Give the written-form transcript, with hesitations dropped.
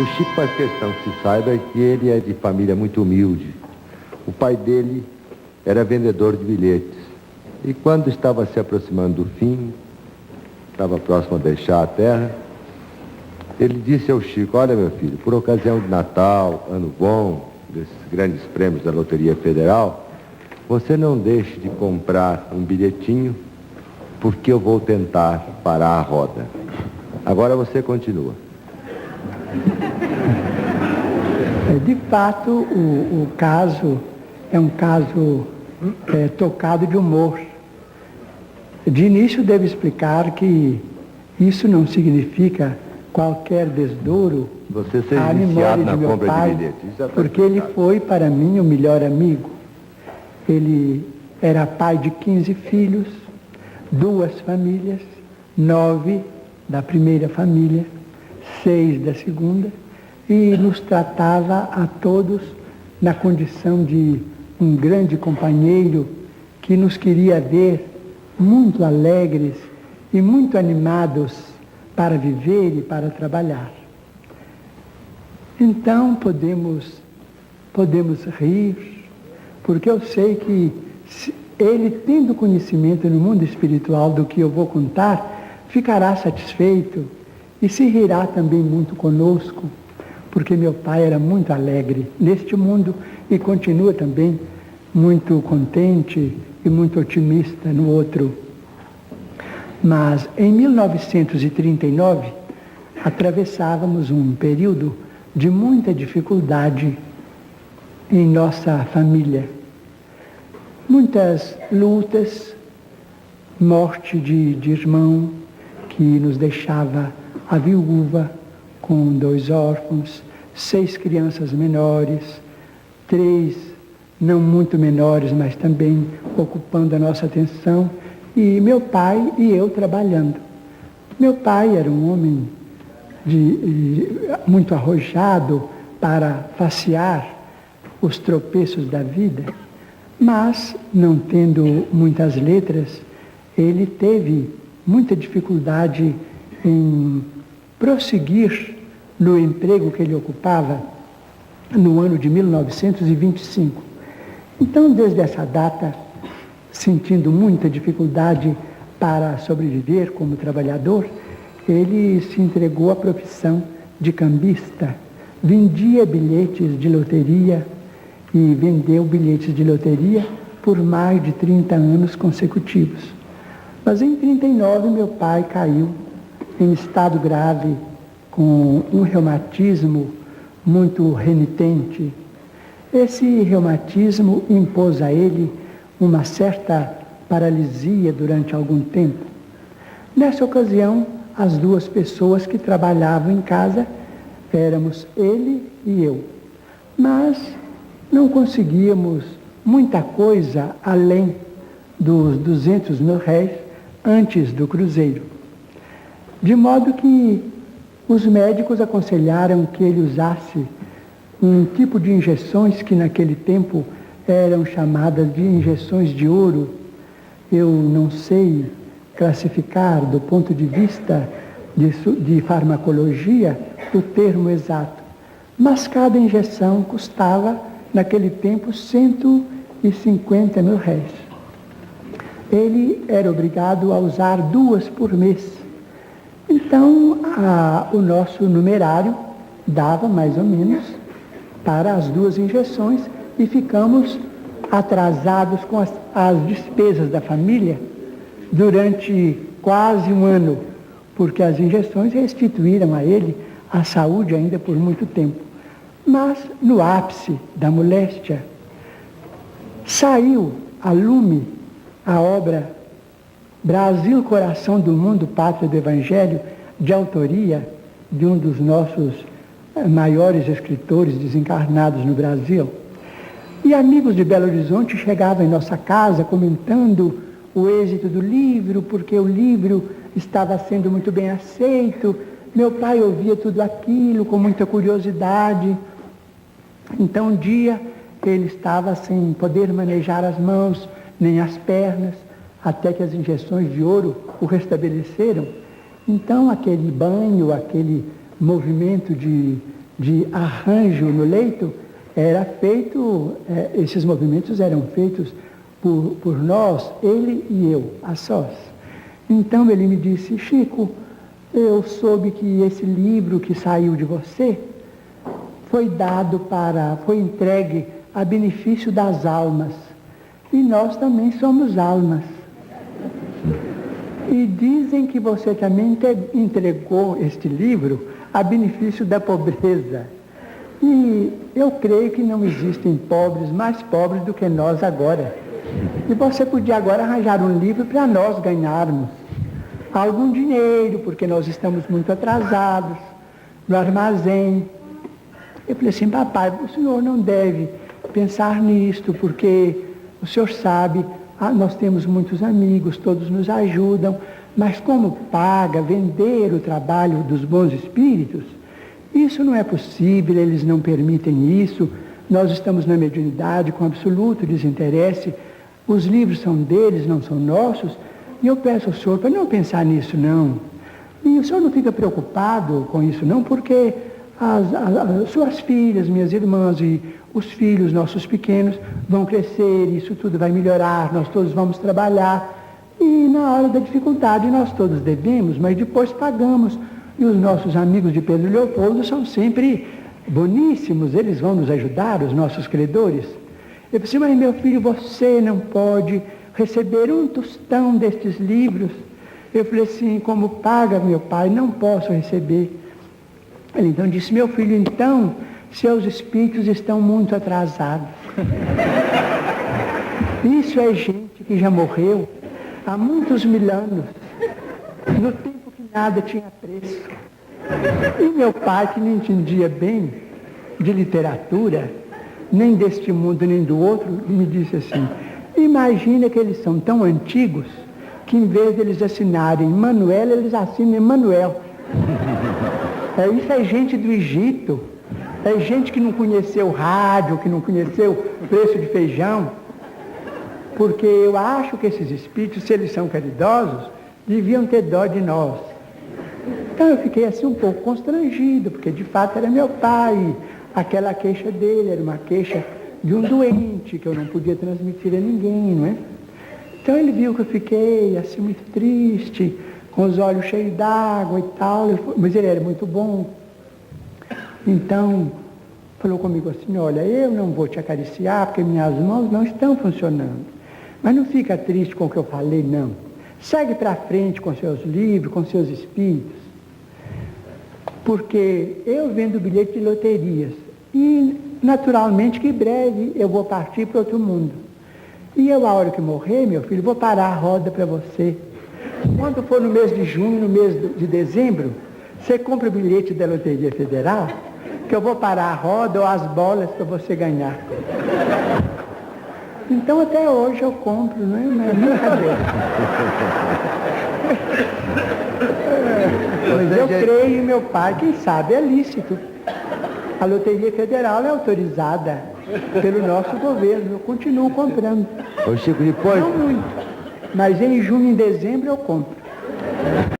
O Chico faz questão que se saiba que ele é de família muito humilde. O pai dele era vendedor de bilhetes. E quando estava se aproximando do fim, estava próximo a deixar a terra, ele disse ao Chico: olha, meu filho, por ocasião de Natal, Ano Bom, desses grandes prêmios da Loteria Federal, você não deixe de comprar um bilhetinho, porque eu vou tentar parar a roda. Agora você continua. De fato, o caso é um caso tocado de humor. De início, devo explicar que isso não significa qualquer desdouro à memória de meu pai, porque ele foi, para mim, o melhor amigo. Ele era pai de 15 filhos, 2 famílias, 9 da primeira família, 6 da segunda, e nos tratava a todos na condição de um grande companheiro que nos queria ver muito alegres e muito animados para viver e para trabalhar. Então podemos rir, porque eu sei que ele, tendo conhecimento no mundo espiritual do que eu vou contar, ficará satisfeito e se rirá também muito conosco, porque meu pai era muito alegre neste mundo e continua também muito contente e muito otimista no outro. Mas em 1939 atravessávamos um período de muita dificuldade em nossa família. Muitas lutas, morte de irmão que nos deixava a viúva com 2 órfãos, 6 crianças menores, 3 não muito menores, mas também ocupando a nossa atenção, e meu pai e eu trabalhando. Meu pai era um homem muito arrojado para facear os tropeços da vida, mas, não tendo muitas letras, ele teve muita dificuldade em prosseguir no emprego que ele ocupava no ano de 1925. Então, desde essa data, sentindo muita dificuldade para sobreviver como trabalhador, ele se entregou à profissão de cambista. Vendia bilhetes de loteria e vendeu bilhetes de loteria por mais de 30 anos consecutivos. Mas em 39 meu pai caiu em estado grave, com um reumatismo muito renitente. Esse reumatismo impôs a ele uma certa paralisia durante algum tempo. Nessa ocasião, as 2 pessoas que trabalhavam em casa éramos ele e eu. Mas não conseguíamos muita coisa além dos 200 mil réis antes do cruzeiro. De modo que os médicos aconselharam que ele usasse um tipo de injeções que naquele tempo eram chamadas de injeções de ouro. Eu não sei classificar do ponto de vista de farmacologia o termo exato, mas cada injeção custava naquele tempo 150 mil réis. Ele era obrigado a usar 2 por mês. Então, o nosso numerário dava mais ou menos para as 2 injeções e ficamos atrasados com as despesas da família durante quase um ano, porque as injeções restituíram a ele a saúde ainda por muito tempo. Mas, no ápice da moléstia, saiu a lume a obra Brasil, Coração do Mundo, Pátria do Evangelho, de autoria de um dos nossos maiores escritores desencarnados no Brasil. E amigos de Belo Horizonte chegavam em nossa casa comentando o êxito do livro, porque o livro estava sendo muito bem aceito. Meu pai ouvia tudo aquilo com muita curiosidade. Então, um dia, ele estava sem poder manejar as mãos nem as pernas, até que as injeções de ouro o restabeleceram. Então, aquele banho, aquele movimento de de arranjo no leito, era feito, esses movimentos eram feitos por nós, ele e eu, a sós. Então ele me disse: Chico, eu soube que esse livro que saiu de você foi entregue a benefício das almas. E nós também somos almas. E dizem que você também entregou este livro a benefício da pobreza. E eu creio que não existem pobres mais pobres do que nós agora. E você podia agora arranjar um livro para nós ganharmos algum dinheiro, porque nós estamos muito atrasados no armazém. Eu falei assim: papai, o senhor não deve pensar nisto, porque o senhor sabe, nós temos muitos amigos, todos nos ajudam, mas como paga vender o trabalho dos bons espíritos, isso não é possível, eles não permitem isso, nós estamos na mediunidade com absoluto desinteresse, os livros são deles, não são nossos, e eu peço ao senhor para não pensar nisso não. E o senhor não fica preocupado com isso não, porque as suas filhas, minhas irmãs e os filhos, nossos pequenos, vão crescer, isso tudo vai melhorar, nós todos vamos trabalhar. E na hora da dificuldade nós todos devemos, mas depois pagamos. E os nossos amigos de Pedro Leopoldo são sempre boníssimos, eles vão nos ajudar, os nossos credores. Eu disse: mas meu filho, você não pode receber um tostão destes livros. Eu falei assim: como paga meu pai, não posso receber. Ele então disse: meu filho, então, seus espíritos estão muito atrasados. Isso é gente que já morreu há muitos mil anos, no tempo que nada tinha preço. E meu pai, que não entendia bem de literatura, nem deste mundo nem do outro, me disse assim: imagina que eles são tão antigos que em vez de eles assinarem Manuel, eles assinam Emanuel. Isso é gente do Egito, é gente que não conheceu rádio, que não conheceu preço de feijão, porque eu acho que esses espíritos, se eles são caridosos, deviam ter dó de nós. Então eu fiquei assim um pouco constrangido, porque de fato era meu pai, aquela queixa dele era uma queixa de um doente, que eu não podia transmitir a ninguém, não é? Então ele viu que eu fiquei assim muito triste, com os olhos cheios d'água e tal, mas ele era muito bom. Então, falou comigo assim: olha, eu não vou te acariciar porque minhas mãos não estão funcionando. Mas não fica triste com o que eu falei, não. Segue para frente com seus livros, com seus espíritos. Porque eu vendo bilhete de loterias e, naturalmente, que breve eu vou partir para outro mundo. E eu, a hora que morrer, meu filho, vou parar a roda para você. Quando for no mês de junho, no mês de dezembro, você compra o bilhete da Loteria Federal, que eu vou parar a roda ou as bolas para você ganhar. Então até hoje eu compro, não é? Não é brincadeira. Mas eu creio em meu pai, quem sabe é lícito. A Loteria Federal é autorizada pelo nosso governo, eu continuo comprando. Ô Chico, depois... Não muito, mas em junho e em dezembro eu compro.